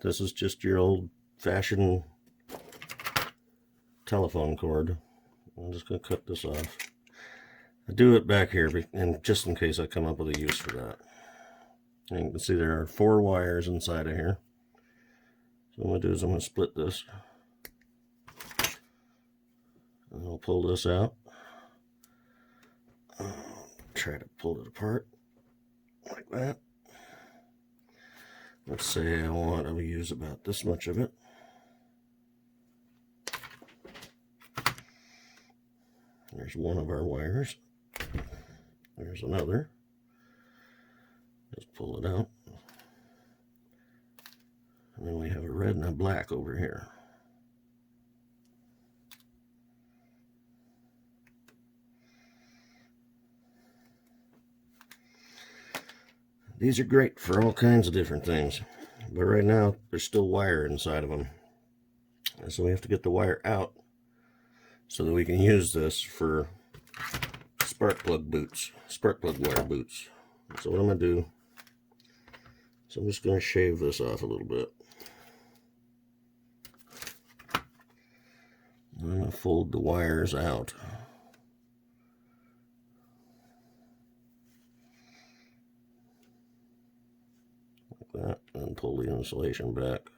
This is just your old-fashioned telephone cord. I'm just going to cut this off. I do it back here, and just in case I come up with a use for that. And you can see there are 4 wires inside of here. So what I'm going to do is I'm going to split this. And I'll pull this out. Try to pull it apart like that. Let's say I want to use about this much of it. There's one of our wires. There's another. Just pull it out. And then we have a red and a black over here. These are great for all kinds of different things, but right now there's still wire inside of them. And so we have to get the wire out so that we can use this for spark plug wire boots. So what I'm going to do is I'm just going to shave this off a little bit. I'm going to fold the wires out. Like that, and pull the insulation back.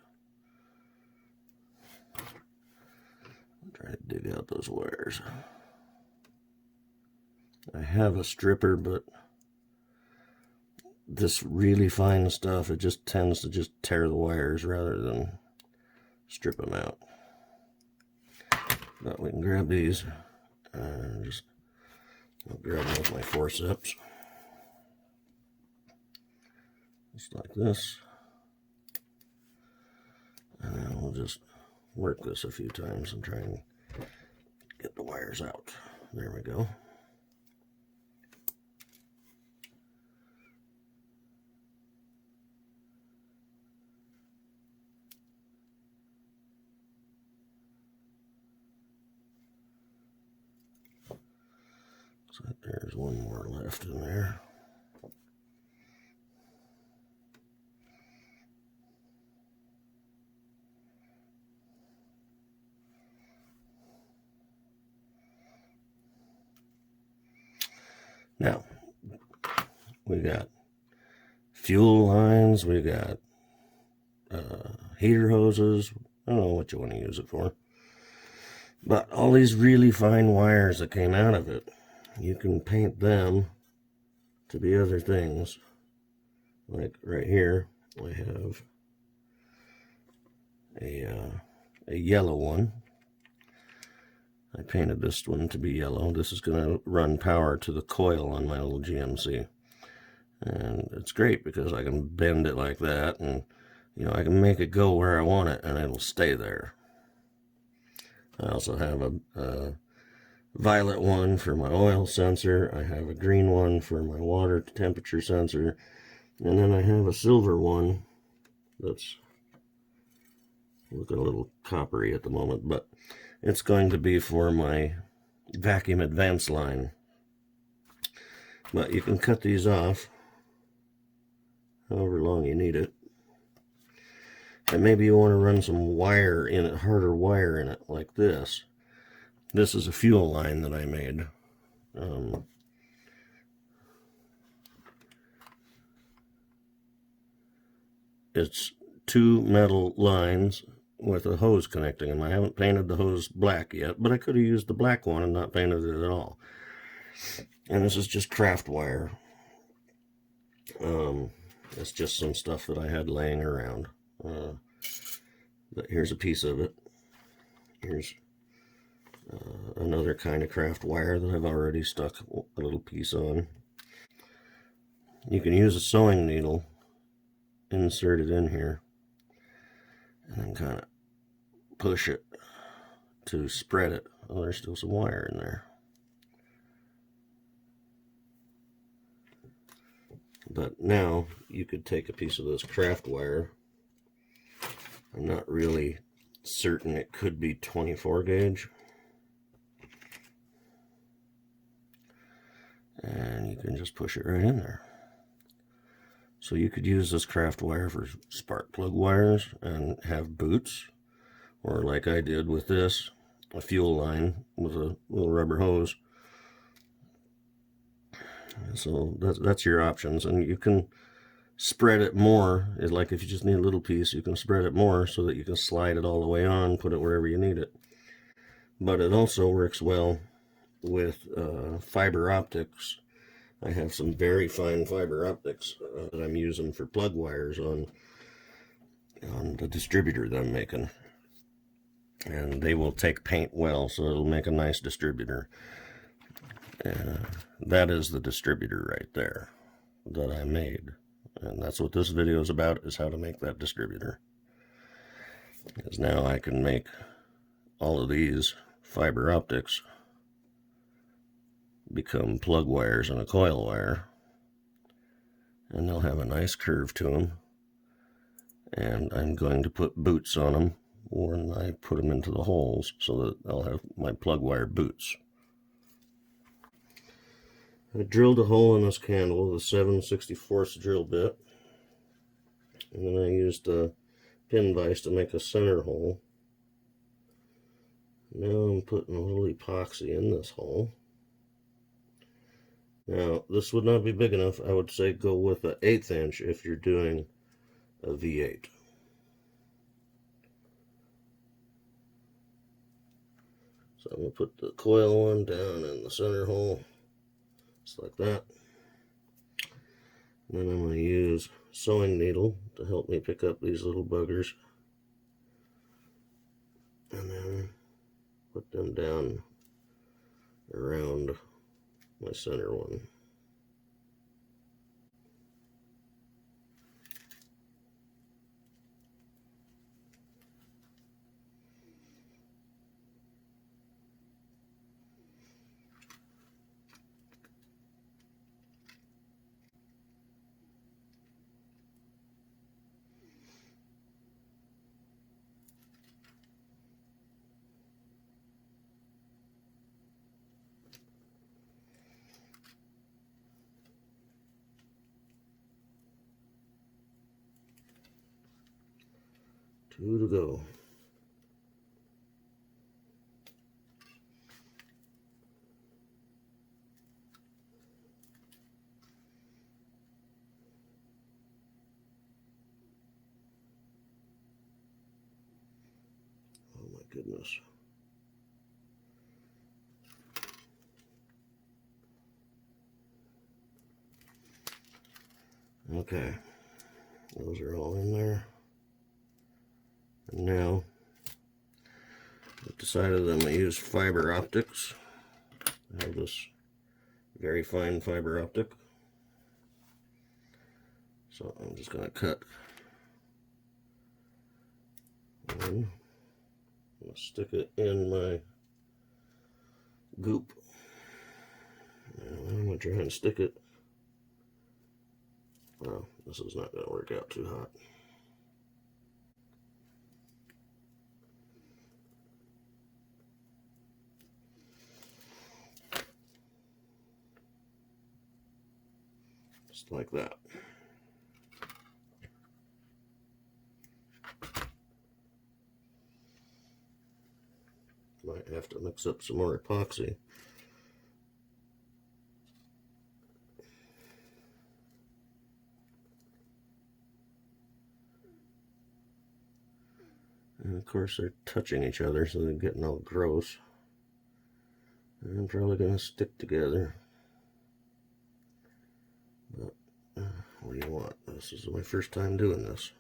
Try to dig out those wires. I have a stripper, but this really fine stuff, it just tends to just tear the wires rather than strip them out. But we can grab these and I'll grab them with my forceps. Just like this. And then we'll just work this a few times and try and get the wires out. There we go. So there's one more left in there. Now, we got fuel lines, we got heater hoses. I don't know what you want to use it for. But all these really fine wires that came out of it, you can paint them to be other things. Like right here, I have a yellow one. I painted this one to be yellow. This is going to run power to the coil on my little GMC. And it's great because I can bend it like that, and you know, I can make it go where I want it and it'll stay there. I also have a violet one for my oil sensor. I have a green one for my water temperature sensor. And then I have a silver one that's looking a little coppery at the moment, but it's going to be for my vacuum advance line. But you can cut these off however long you need it. And maybe you want to run some wire in it, harder wire in it, like this. This is a fuel line that I made. It's 2 metal lines with a hose connecting them. I haven't painted the hose black yet, but I could have used the black one and not painted it at all. And this is just craft wire. It's just some stuff that I had laying around. But here's a piece of it. Here's another kind of craft wire that I've already stuck a little piece on. You can use a sewing needle, insert it in here, and then kind of push it to spread it. Oh, there's still some wire in there. But now you could take a piece of this craft wire. I'm not really certain, it could be 24 gauge. And you can just push it right in there. So you could use this craft wire for spark plug wires and have boots, or like I did with this, a fuel line with a little rubber hose. So that's your options, and you can spread it more. Like if you just need a little piece, you can spread it more so that you can slide it all the way on, put it wherever you need it. But it also works well with fiber optics. I have some very fine fiber optics that I'm using for plug wires on the distributor that I'm making. And they will take paint well, so it'll make a nice distributor. That is the distributor right there that I made. And that's what this video is about, is how to make that distributor. Because now I can make all of these fiber optics become plug wires and a coil wire. And they'll have a nice curve to them. And I'm going to put boots on them when I put them into the holes, so that I'll have my plug wire boots. I drilled a hole in this candle with a 7/64 drill bit, and then I used a pin vise to make a center hole. Now I'm putting a little epoxy in this hole. Now this would not be big enough. I would say go with an 1/8 inch if you're doing a V8. So I'm going to put the coil one down in the center hole, just like that. And then I'm going to use a sewing needle to help me pick up these little buggers. And then put them down around my center one. Two to go. Oh my goodness. Okay, those are all in there. And now I've decided I'm going to use fiber optics. I have this very fine fiber optic. So I'm just going to cut one. I'm going to stick it in my goop. And I'm going to try and stick it. Well, this is not going to work out too hot. Just like that. Might have to mix up some more epoxy. And of course they're touching each other, so they're getting all gross. And I'm probably going to stick together. But what do you want? This is my first time doing this.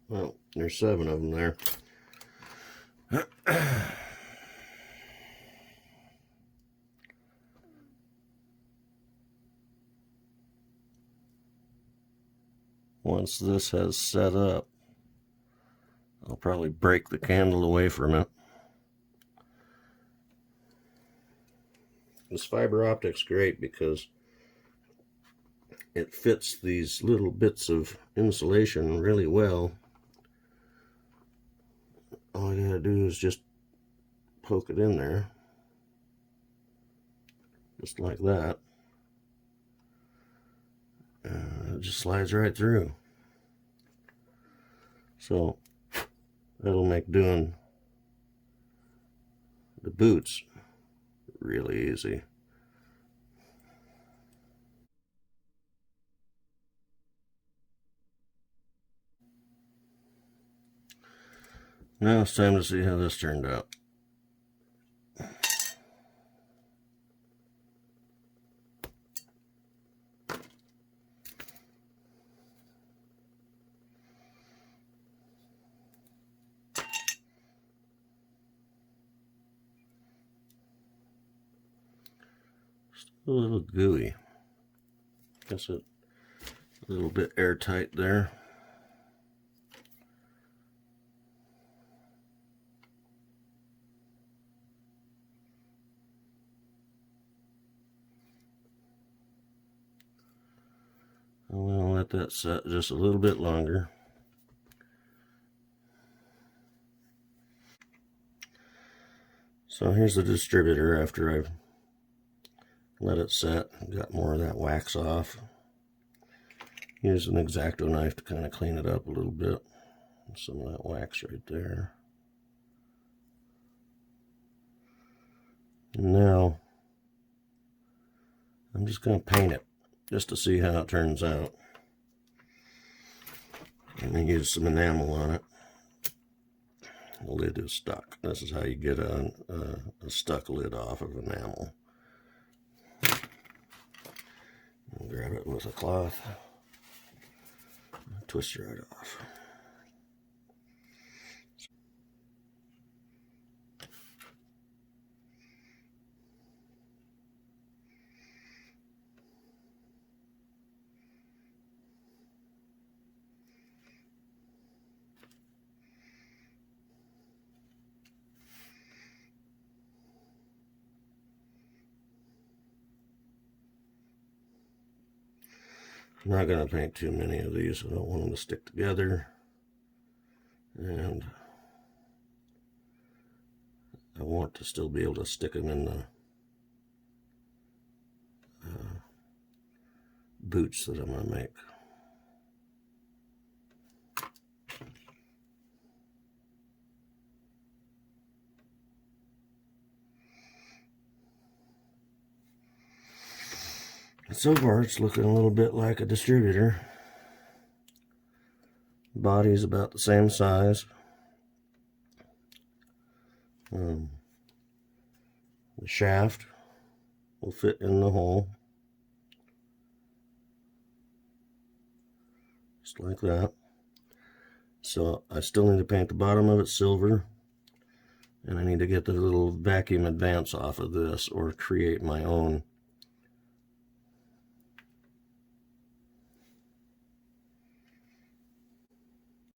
Well, there's 7 of them there. Once this has set up, I'll probably break the candle away from it. This fiber optic's great because it fits these little bits of insulation really well. All I gotta do is just poke it in there, just like that, and it just slides right through. So that'll make doing the boots really easy. Now it's time to see how this turned out. A little gooey. Guess it a little bit airtight there. I'm going to let that set just a little bit longer. So here's the distributor after I've let it set. Got more of that wax off. Use an X-Acto knife to kind of clean it up a little bit. Some of that wax right there. And now I'm just going to paint it just to see how it turns out. I'm going to use some enamel on it. The lid is stuck. This is how you get a stuck lid off of enamel. And grab it with a cloth. Twist it right off. I'm not going to paint too many of these. I don't want them to stick together. And I want to still be able to stick them in the boots that I'm going to make. And so far it's looking a little bit like a distributor. Body is about the same size. The shaft will fit in the hole. Just like that. So I still need to paint the bottom of it silver. And I need to get the little vacuum advance off of this or create my own